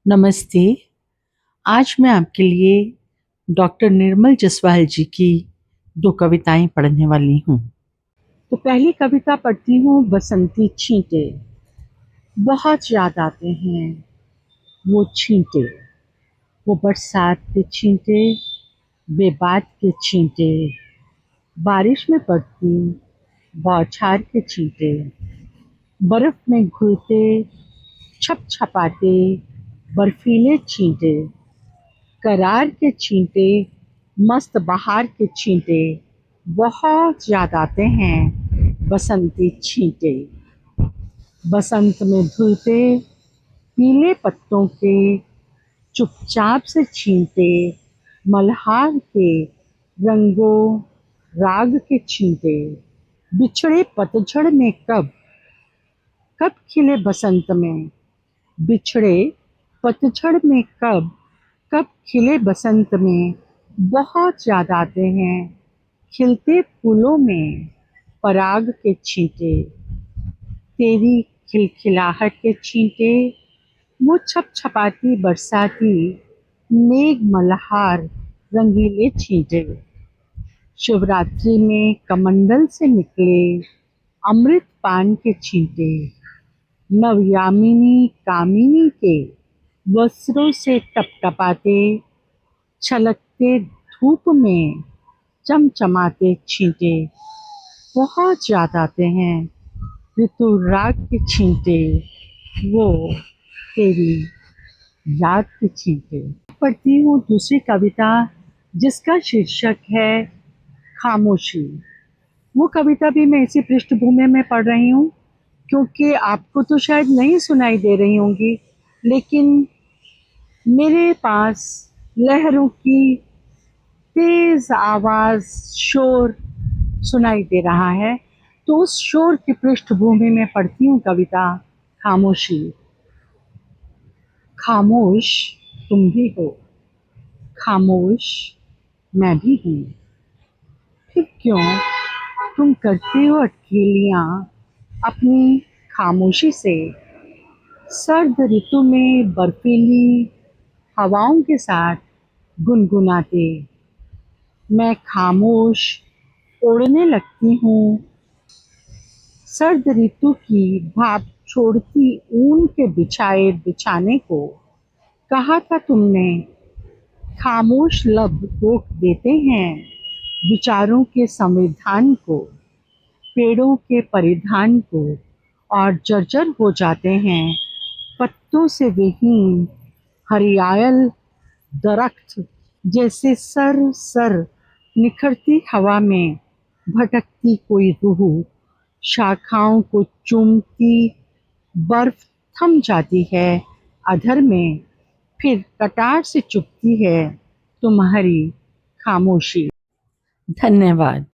नमस्ते। आज मैं आपके लिए डॉक्टर निर्मल जसवाल जी की 2 कविताएं पढ़ने वाली हूँ। तो पहली कविता पढ़ती हूँ, बसंती छींटे। बहुत याद आते हैं वो छींटे, वो बरसात के छींटे, बेबात के छींटे, बारिश में पड़ती बौछार के छींटे, बर्फ में घुलते छप छपाते बर्फीले छींटे, करार के छींटे, मस्त बहार के छींटे। बहुत याद आते हैं बसंती छींटे। बसंत में धुलते पीले पत्तों के चुपचाप से छींटे, मल्हार के रंगों राग के छींटे। बिछड़े पतझड़ में कब कब खिले बसंत में, बिछड़े पतझड़ में कब कब खिले बसंत में। बहुत याद आते हैं खिलते फूलों में पराग के छींटे, तेरी खिलखिलाहट के छींटे, वो छप छपाती बरसाती मेघ मल्हार रंगीले छींटे। शिवरात्रि में कमंडल से निकले अमृत पान के छींटे, नवयामिनी कामिनी के वस्त्रों से टपटपाते छलकते धूप में चमचमाते छींटे। बहुत याद आते हैं ऋतुराग के छींटे, वो तेरी याद के छींटे। पढ़ती हूँ दूसरी कविता जिसका शीर्षक है खामोशी। वो कविता भी मैं इसी पृष्ठभूमि में पढ़ रही हूँ क्योंकि आपको तो शायद नहीं सुनाई दे रही होंगी, लेकिन मेरे पास लहरों की तेज आवाज़, शोर सुनाई दे रहा है। तो उस शोर की पृष्ठभूमि में पढ़ती हूँ कविता खामोशी। खामोश तुम भी हो, खामोश मैं भी हूँ, फिर क्यों तुम करते हो अटखेलियाँ अपनी खामोशी से। सर्द ऋतु में बर्फीली हवाओं के साथ गुनगुनाते मैं खामोश ओढ़ने लगती हूँ सर्द ऋतु की भाप छोड़ती ऊन के बिछाए बिछाने को। कहा था तुमने खामोश लब रोक देते हैं विचारों के संविधान को, पेड़ों के परिधान को, और जर्जर हो जाते हैं पत्तों से विहीन हरियायल दरख्त जैसे सर सर निखरती हवा में भटकती कोई रूह। शाखाओं को चूमती बर्फ थम जाती है अधर में, फिर कटार से चुभती है तुम्हारी खामोशी। धन्यवाद।